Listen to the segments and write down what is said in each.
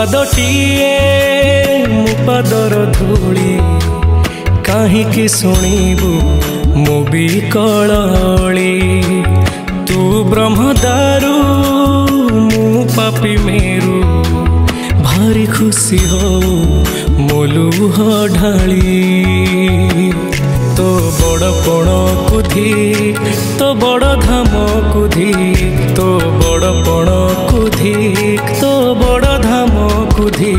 पादटिए मो पादर धूली काहींकि शुणिबु मो बिकली तू ब्रह्मदारू मु पापी मेरू भारी खुशी हो मोलुह ढाली तो बड़ पण कुधी तो बड़ धाम कुधी तो बड़ पण कुधी तो बड़ धाम कुधी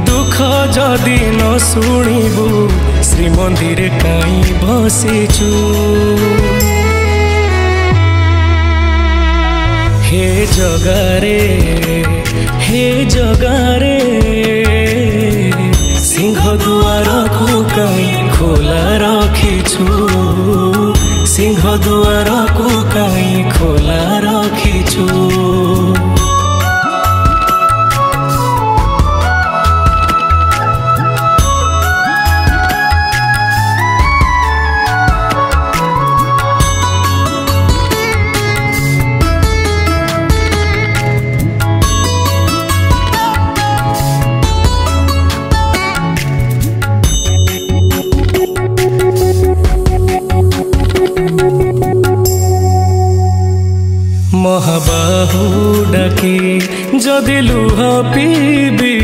दुख जदि न शुणिबु श्रीमंदिर काई बसिचु हे जगारे सिंह दुआर को कहीं खोला रखिछु सिंह दुआर को कहीं खोला रखिछु महाबाहु डाकी जदि लुह पीबी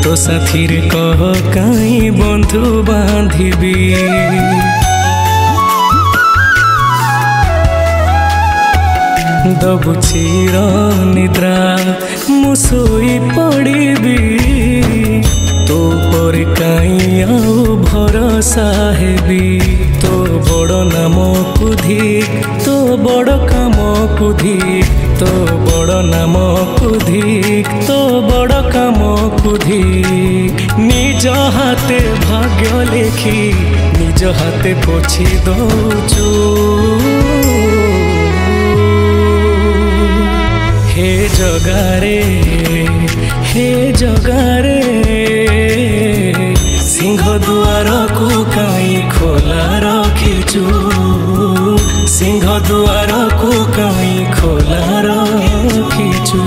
तो साथीर कह कहीं बंधु बांधिबी दबु चिर निद्रा मु सोई पड़िबी तो पर कहीं आउ भरोसा हेबी तो बड़ नाम कुधी तो बड़ काम कुधी तो बड़ नाम कुधी तो बड़ काम कुधी निज हाथे भाग्य लेखी निज हाथे पोछि दौचु हे जगारे सिंह दुआर को कहीं खोला रखिछु सिंह दुआर को कहीं खोला रखिछु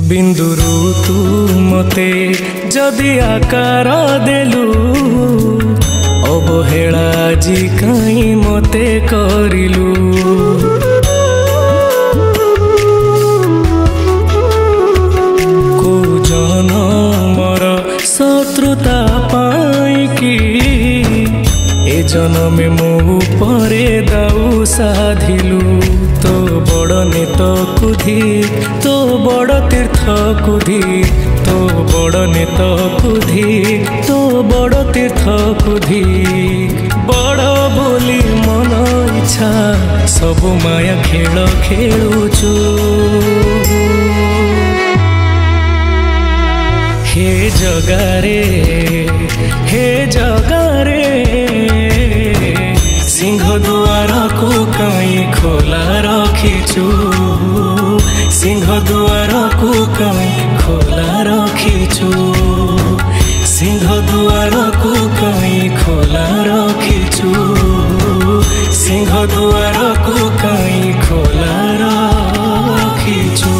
बिंदुरु तू मते जदि आकार देलु अवहेला जी कहीं मते करिलु को जनमर शत्रुता पाई कि ए जन्म मो परे दाऊ साधिलु तो बड़ नेत कुधी तो बड़ तीर्थ कुधी तो बड़ नेत कुधी तो बड़ तीर्थ कुधी बड़ बोली मन इच्छा सब माया खेल खेलुचु हे जगारे सिंह दुआर को कहीं खोला रखिछु सिंह दुआर को कहीं खोला रखिछु सिंह द्वार को कहीं खोला रखिछु सिंह द्वार को कहीं खोला रखिछु।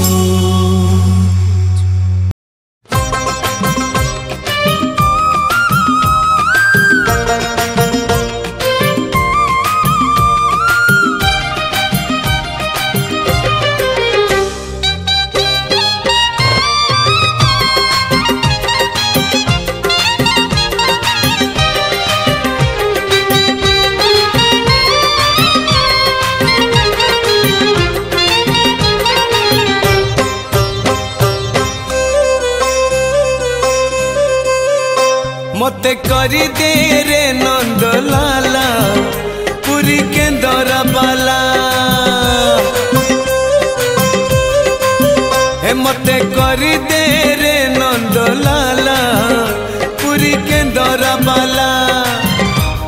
मते करी दे रे नंद लाला पुरी के दरा बाला हे मते करी दे रे नंदलाला पुरी केंदरा बाला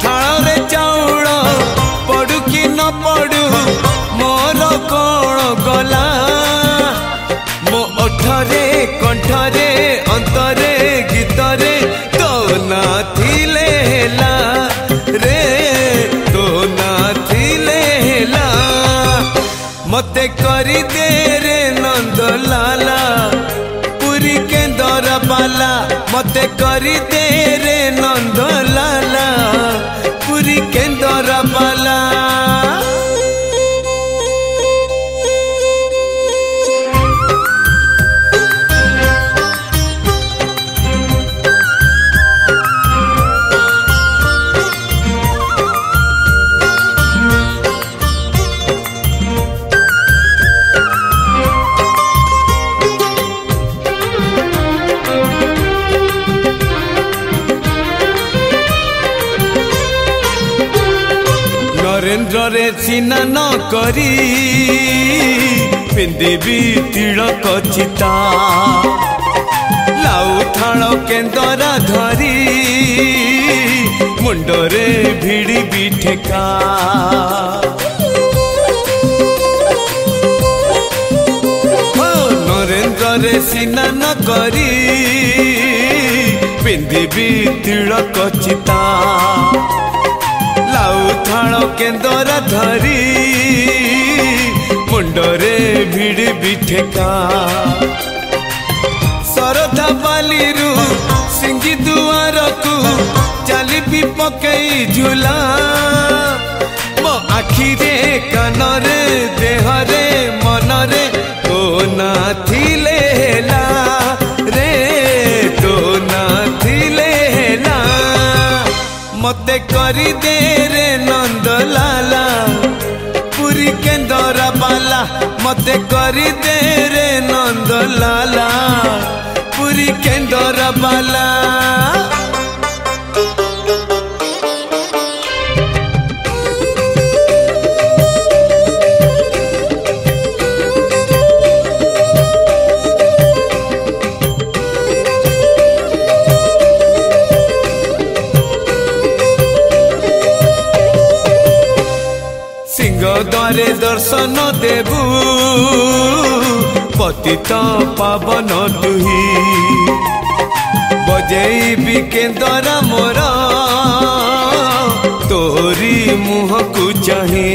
थाल रे चाउल पड़ू कि न पड़ू मोर कौन गला मो ओठरे कंठरे अंतरे गीतरे तो ना थिले हेला रे तो ना थिले हेला मते करी दे रे नंदलाला पुरी केंदरा बाला मते करी दे रे नंदलाला पुरी केंदरा बाला नरेंद्र रे चिन्ह न करी पिंदेवी तिलक चिता लाउ थाल केंदरा धरी मुंडरे भिड़ी भी ठेका नरेंद्र रे चिन्ह न करी पिंदेवी तिलक चिता लाउ थाल केंदरा धरी मुंडरे भिड़ी भी ठेका सरधा बालीरू सिंगी दुआर को चाली भी पकई झूला मो आखिरे कानरे देहरे मनरे तो ना थिले हेला रे तो ना थिले हेला मते करी दे रे नंदलाला पुरी केंदरा बाला मते करी दे रे नंदलाला पुरी केंदरा बाला द्वारे दर्शन देबू पतित पावन तुही बजेबी केंदरा मोर तोरी मुह को चाही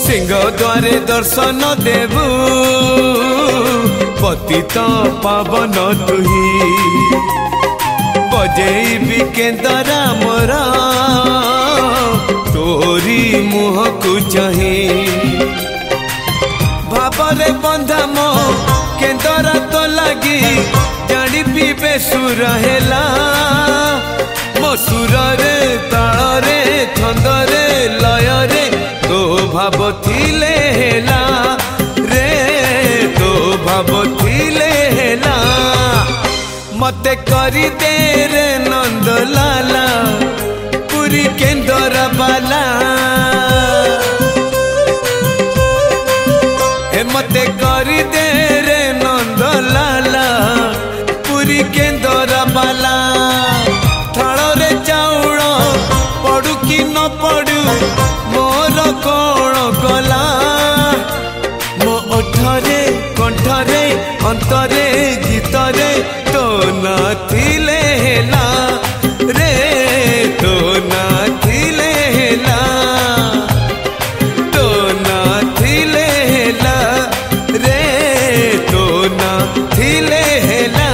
सिंह द्वारे दर्शन देबू पतित पावन तुही बजेबी केंदरा मोर तोरी मुह को चाही भावरे बंधा मो केंदरा तो लगी जानी पीबे सुर हेला मो सुर रे ताल रे छंद रे लय रे तो भाव थिले हेला रे तो भाव थिले हेला मते करी दे रे नंदलाला पुरी केंदरा बाला हे मते करी दे रे नंदलाला पुरी केंदरा बाला थाल रे चाउल पड़ू कि न पड़ू मोर कौन गला मो ओठरे कंठरे अंतरे गीतरे तो ना थिले हेला रे तो ना थिले हेला तो ना थिले हेला रे तो ना थिले हेला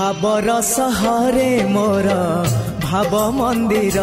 भावर सहरे मोर भाव मंदिर।